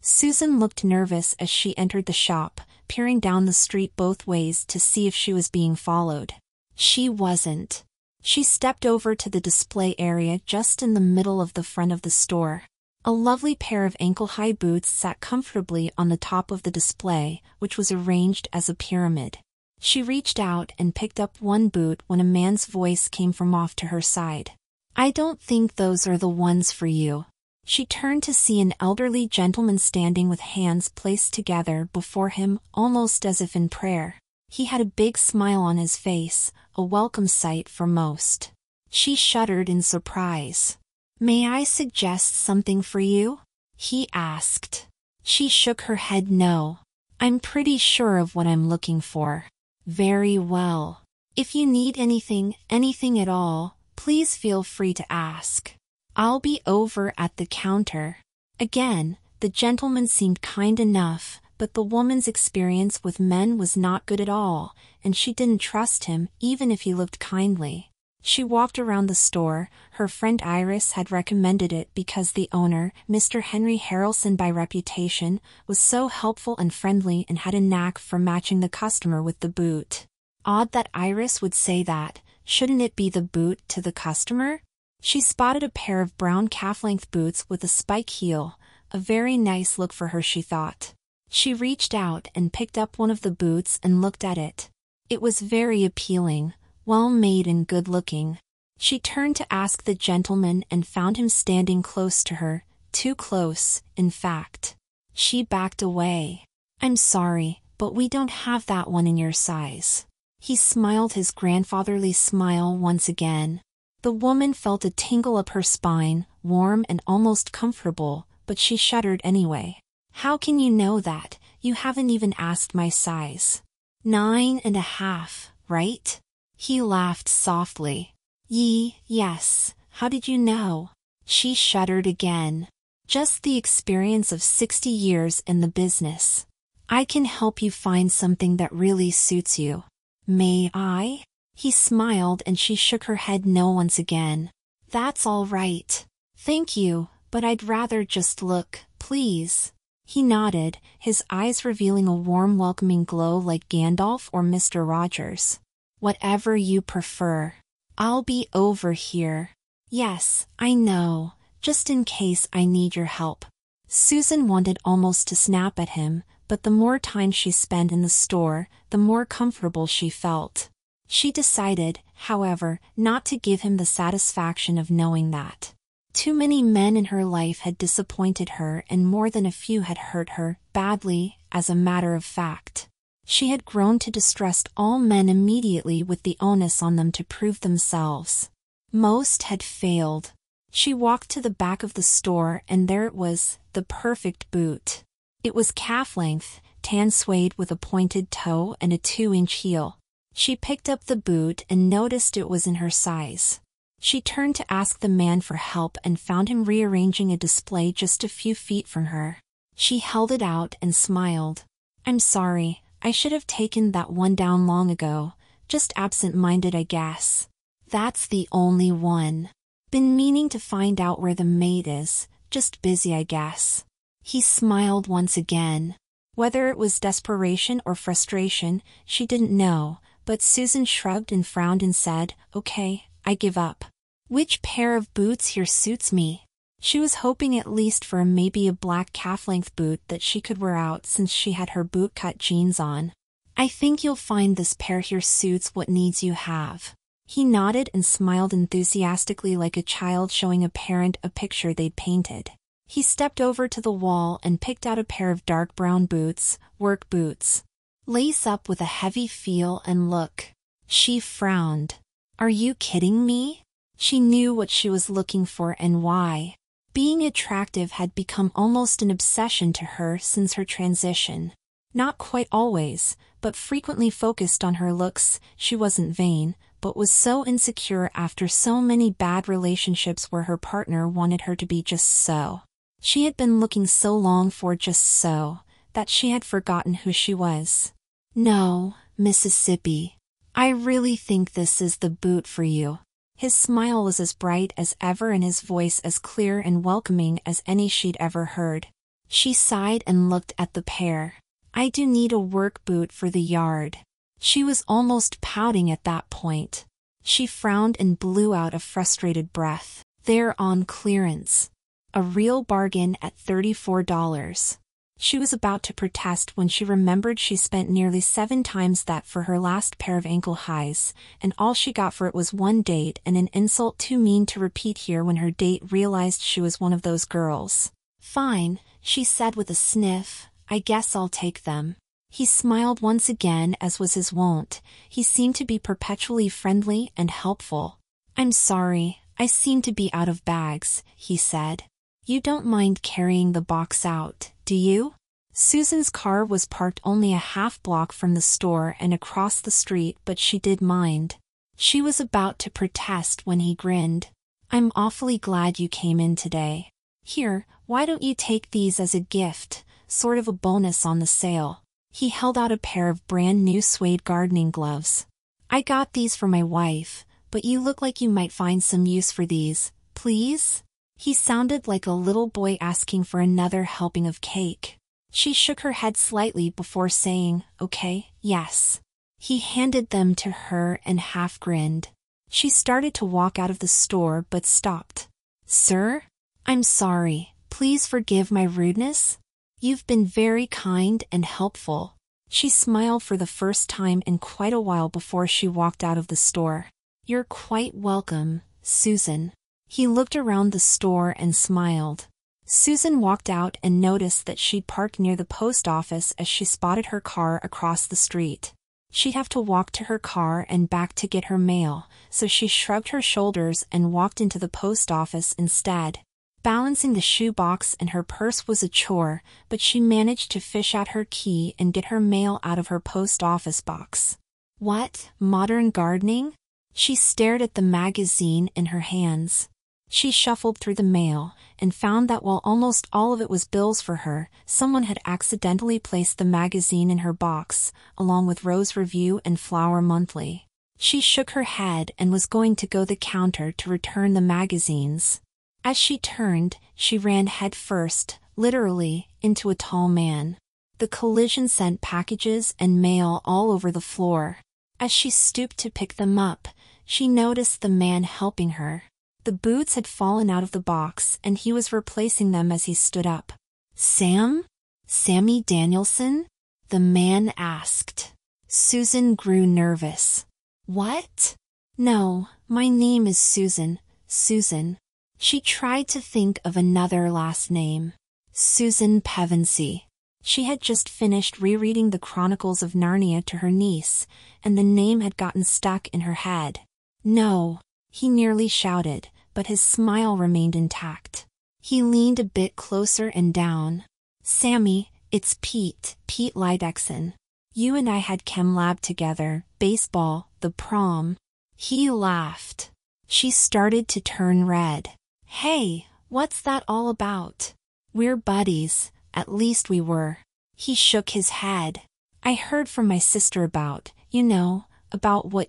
Susan looked nervous as she entered the shop, peering down the street both ways to see if she was being followed. She wasn't. She stepped over to the display area just in the middle of the front of the store. A lovely pair of ankle-high boots sat comfortably on the top of the display, which was arranged as a pyramid. She reached out and picked up one boot when a man's voice came from off to her side. "I don't think those are the ones for you." She turned to see an elderly gentleman standing with hands placed together before him, almost as if in prayer. He had a big smile on his face, a welcome sight for most. She shuddered in surprise. "May I suggest something for you?" he asked. She shook her head no. "I'm pretty sure of what I'm looking for." "Very well. If you need anything at all, please feel free to ask. I'll be over at the counter." Again, the gentleman seemed kind enough, but the woman's experience with men was not good at all, and she didn't trust him even if he looked kindly. She walked around the store. Her friend Iris had recommended it because the owner, Mr. Henry Harrelson by reputation, was so helpful and friendly and had a knack for matching the customer with the boot. Odd that Iris would say that. Shouldn't it be the boot to the customer? She spotted a pair of brown calf-length boots with a spike heel, a very nice look for her, she thought. She reached out and picked up one of the boots and looked at it. It was very appealing, well-made and good-looking. She turned to ask the gentleman and found him standing close to her, too close, in fact. She backed away. "I'm sorry, but we don't have that one in your size." He smiled his grandfatherly smile once again. The woman felt a tingle up her spine, warm and almost comfortable, but she shuddered anyway. "How can you know that? You haven't even asked my size." 9.5, right? He laughed softly. Yes. How did you know?" She shuddered again. "Just the experience of 60 years in the business. I can help you find something that really suits you." "May I?" He smiled and she shook her head no once again. "That's all right. Thank you, but I'd rather just look, please." He nodded, his eyes revealing a warm welcoming glow like Gandalf or Mr. Rogers. "Whatever you prefer. I'll be over here." "Yes, I know, just in case I need your help." Susan wanted almost to snap at him, but the more time she spent in the store, the more comfortable she felt. She decided, however, not to give him the satisfaction of knowing that. Too many men in her life had disappointed her and more than a few had hurt her, badly, as a matter of fact. She had grown to distrust all men immediately with the onus on them to prove themselves. Most had failed. She walked to the back of the store and there it was, the perfect boot. It was calf-length, tan suede with a pointed toe and a 2-inch heel. She picked up the boot and noticed it was in her size. She turned to ask the man for help and found him rearranging a display just a few feet from her. She held it out and smiled. "I'm sorry, I should have taken that one down long ago. Just absent-minded, I guess." "That's the only one. Been meaning to find out where the mate is, just busy, I guess." He smiled once again. Whether it was desperation or frustration, she didn't know, but Susan shrugged and frowned and said, "Okay, I give up." "Which pair of boots here suits me?" She was hoping at least for maybe a black calf-length boot that she could wear out since she had her boot-cut jeans on. "I think you'll find this pair here suits what needs you have." He nodded and smiled enthusiastically like a child showing a parent a picture they'd painted. He stepped over to the wall and picked out a pair of dark brown boots, work boots. "Lace up with a heavy feel and look." She frowned. "Are you kidding me?" She knew what she was looking for and why. Being attractive had become almost an obsession to her since her transition. Not quite always, but frequently focused on her looks. She wasn't vain, but was so insecure after so many bad relationships where her partner wanted her to be just so. She had been looking so long for just so, that she had forgotten who she was. "No, Mississippi. I really think this is the boot for you." His smile was as bright as ever and his voice as clear and welcoming as any she'd ever heard. She sighed and looked at the pair. I do need a work boot for the yard. She was almost pouting at that point. She frowned and blew out a frustrated breath. They're on clearance. A real bargain at $34. She was about to protest when she remembered she spent nearly 7 times that for her last pair of ankle highs, and all she got for it was one date and an insult too mean to repeat here when her date realized she was one of those girls. Fine, she said with a sniff, I guess I'll take them. He smiled once again as was his wont. He seemed to be perpetually friendly and helpful. I'm sorry, I seem to be out of bags, he said. You don't mind carrying the box out, do you? Susan's car was parked only a half block from the store and across the street, but she did mind. She was about to protest when he grinned. I'm awfully glad you came in today. Here, why don't you take these as a gift, sort of a bonus on the sale? He held out a pair of brand new suede gardening gloves. I got these for my wife, but you look like you might find some use for these, please? He sounded like a little boy asking for another helping of cake. She shook her head slightly before saying, okay, yes. He handed them to her and half grinned. She started to walk out of the store but stopped. Sir? I'm sorry, please forgive my rudeness. You've been very kind and helpful. She smiled for the first time in quite a while before she walked out of the store. You're quite welcome, Susan. He looked around the store and smiled. Susan walked out and noticed that she'd parked near the post office as she spotted her car across the street. She'd have to walk to her car and back to get her mail, so she shrugged her shoulders and walked into the post office instead. Balancing the shoebox and her purse was a chore, but she managed to fish out her key and get her mail out of her post office box. What, modern gardening? She stared at the magazine in her hands. She shuffled through the mail and found that while almost all of it was bills for her, someone had accidentally placed the magazine in her box, along with Rose Review and Flower Monthly. She shook her head and was going to go to the counter to return the magazines. As she turned, she ran headfirst, literally, into a tall man. The collision sent packages and mail all over the floor. As she stooped to pick them up, she noticed the man helping her. The boots had fallen out of the box and he was replacing them as he stood up. Sam? Sammy Danielson? The man asked. Susan grew nervous. What? No, my name is Susan, Susan. She tried to think of another last name. Susan Pevensey. She had just finished rereading the Chronicles of Narnia to her niece, and the name had gotten stuck in her head. No, he nearly shouted, but his smile remained intact. He leaned a bit closer and down. Sammy, it's Pete Lydexon. You and I had chem lab together, baseball, the prom. He laughed. She started to turn red. Hey, what's that all about? We're buddies, at least we were. He shook his head. I heard from my sister about what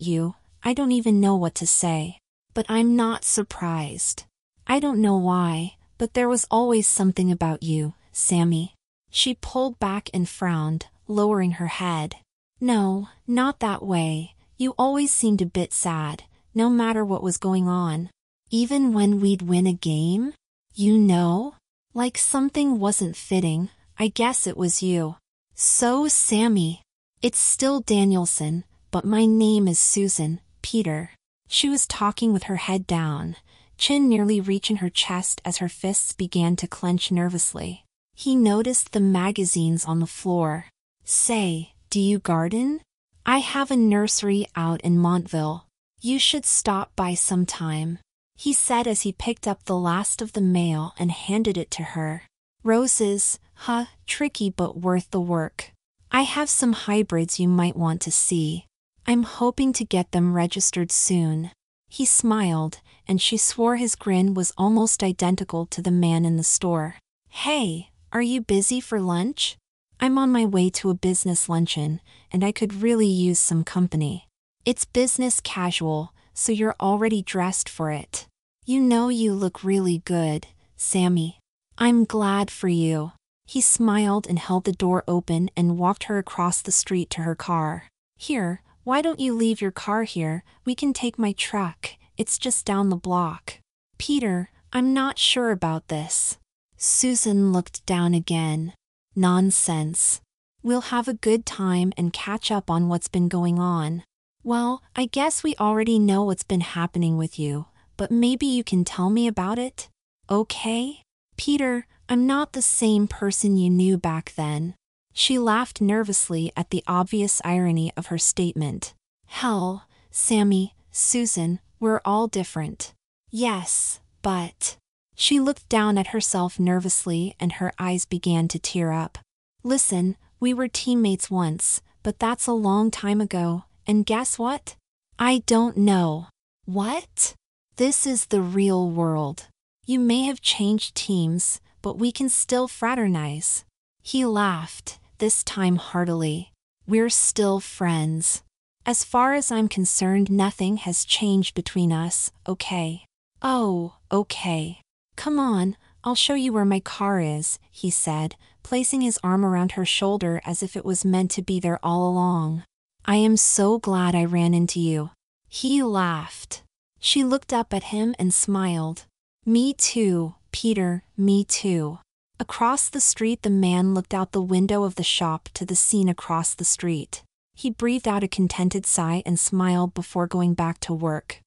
I don't even know what to say. But I'm not surprised. I don't know why, but there was always something about you, Sammy. She pulled back and frowned, lowering her head. No, not that way. You always seemed a bit sad, no matter what was going on. Even when we'd win a game? Like something wasn't fitting, I guess it was you. So Sammy. It's still Danielson, but my name is Susan, Peter. She was talking with her head down, chin nearly reaching her chest as her fists began to clench nervously. He noticed the magazines on the floor. Say, do you garden? I have a nursery out in Montville. You should stop by sometime, he said as he picked up the last of the mail and handed it to her. Roses, tricky but worth the work. I have some hybrids you might want to see. I'm hoping to get them registered soon. He smiled, and she swore his grin was almost identical to the man in the store. Hey, are you busy for lunch? I'm on my way to a business luncheon, and I could really use some company. It's business casual, so you're already dressed for it. You look really good, Sammy. I'm glad for you. He smiled and held the door open and walked her across the street to her car. Here, why don't you leave your car here? We can take my truck. It's just down the block. Peter, I'm not sure about this. Susan looked down again. Nonsense. We'll have a good time and catch up on what's been going on. Well, I guess we already know what's been happening with you, but maybe you can tell me about it? Okay? Peter, I'm not the same person you knew back then. She laughed nervously at the obvious irony of her statement. Hell, Sammy, Susan, we're all different. Yes, but... She looked down at herself nervously and her eyes began to tear up. Listen, we were teammates once, but that's a long time ago, and guess what? I don't know. What? This is the real world. You may have changed teams, but we can still fraternize. He laughed, this time heartily. We're still friends. As far as I'm concerned, nothing has changed between us, okay? Oh, okay. Come on, I'll show you where my car is, he said, placing his arm around her shoulder as if it was meant to be there all along. I am so glad I ran into you. He laughed. She looked up at him and smiled. Me too, Peter, me too. Across the street, the man looked out the window of the shop to the scene across the street. He breathed out a contented sigh and smiled before going back to work.